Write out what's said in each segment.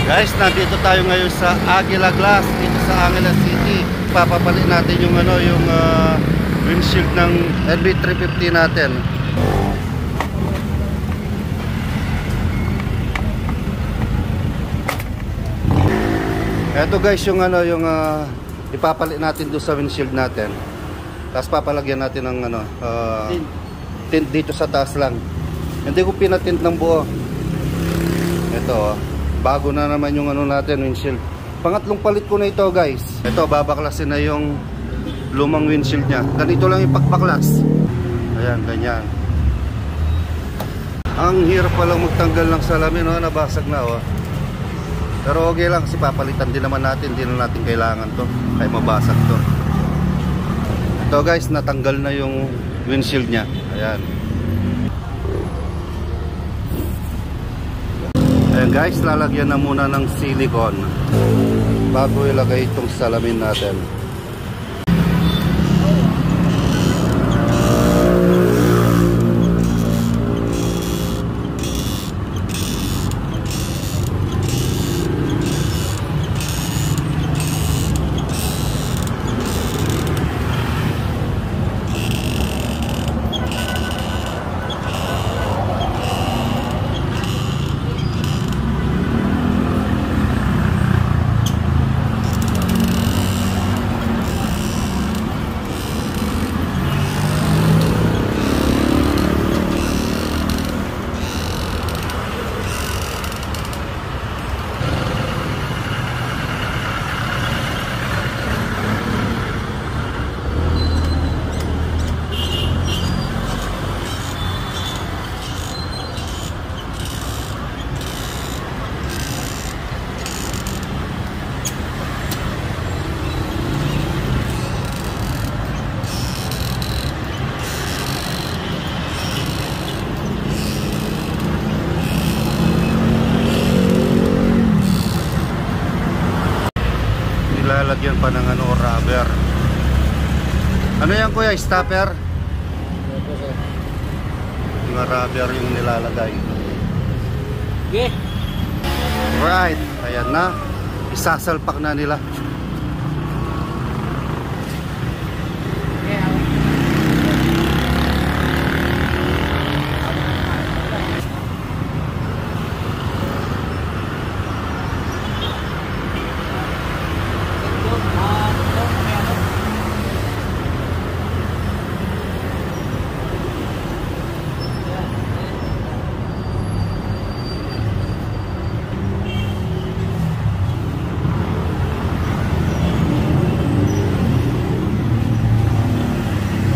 Guys, nandito tayo ngayon sa Aguila Glass dito sa Angeles City. Papapalit natin yung windshield ng LV350 natin. Ito guys yung ipapalit natin doon sa windshield natin. Tapos papalagyan natin ng tint dito sa taas lang. Hindi ko pinatint ng buo. Ito bago na naman yung natin windshield. Pangatlong palit ko na ito guys. Ito babaklasin na yung lumang windshield nya. Ganito lang yung pagpaklas. Ayan, ganyan. Ang hirap palang magtanggal ng salamin, nabasag na Pero okay lang kasi papalitan din naman natin. Hindi na natin kailangan to kaya mabasag to. Ito guys, natanggal na yung windshield nya. Ayan. Ayan guys, lalagyan na muna ng silicone bago ilagay itong salamin natin. Lalagyan pa ng rubber. Ano yan kuya? Stopper? Yung rubber yung nilalagay. Okay. Right. Ayan na. Isasalpak na nila.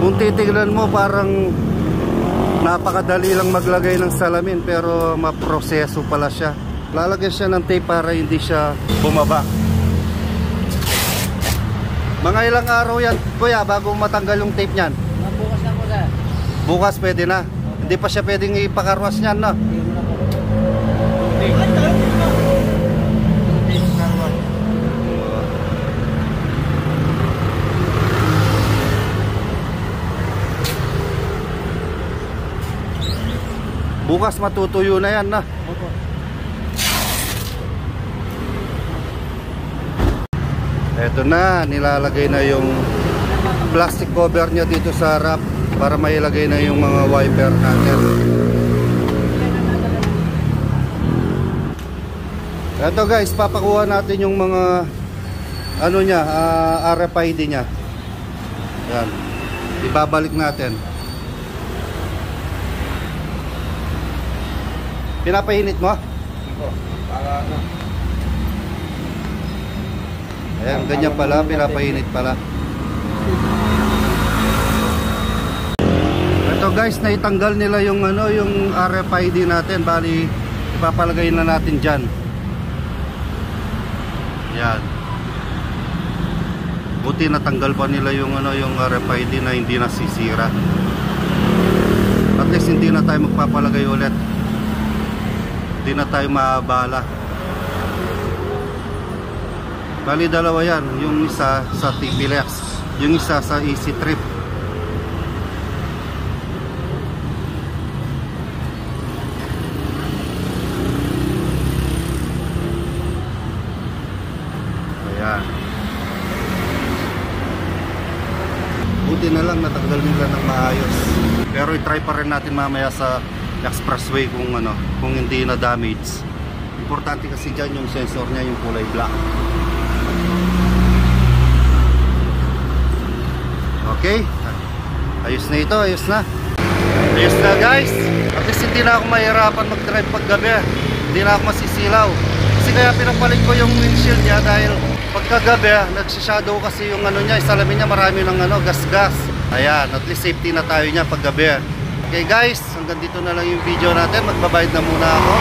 Kung titignan mo parang napakadali lang maglagay ng salamin pero maproseso pala siya. Lalagyan siya ng tape para hindi siya bumaba. Mga ilang araw yan kuya bago matanggal yung tape nyan? Bukas na po sir. Bukas pwede na. Hindi pa siya pwedeng ipakarwas nyan no? Bukas matutuyo na yan na. Eto na, nilalagay na yung plastic cover niya dito sa harap para mailagay na yung mga wiper natin. Eto guys, papakuha natin yung mga RFID niya. Yan. Ibabalik natin. Pinapainit mo? Para Ayan, ganyan pala, pinapainit pala. Ito guys, naitanggal nila yung yung RFID natin, bali ipapalagay na natin diyan. Yan. Buti natanggal pa nila yung yung RFID na hindi nasisira. At least hindi na tayo magpapalagay ulit. Hindi na tayo maabala. Bali dalawa yan, yung isa sa TPLX, yung isa sa Easy Trip. Yan. Buti na lang natanggal nila ng maayos. Pero i-try pa rin natin mamaya sa expressway kung ano, kung hindi na damage. Importante kasi dyan yung sensor niya, yung kulay black. Okay, ayos na ito, ayos na. Ayos na guys. At least hindi na ako mahirapan mag-drive pag gabi. Hindi na ako masisilaw. Kasi kaya pinapalit ko yung windshield niya dahil pagkagabi, nagsishadow kasi yung ano niya, salamin niya marami ng ano, gas-gas. Ayan, at least safety na tayo niya pag gabi. Okay guys, hanggang dito na lang yung video natin. Magbabayad na muna ako.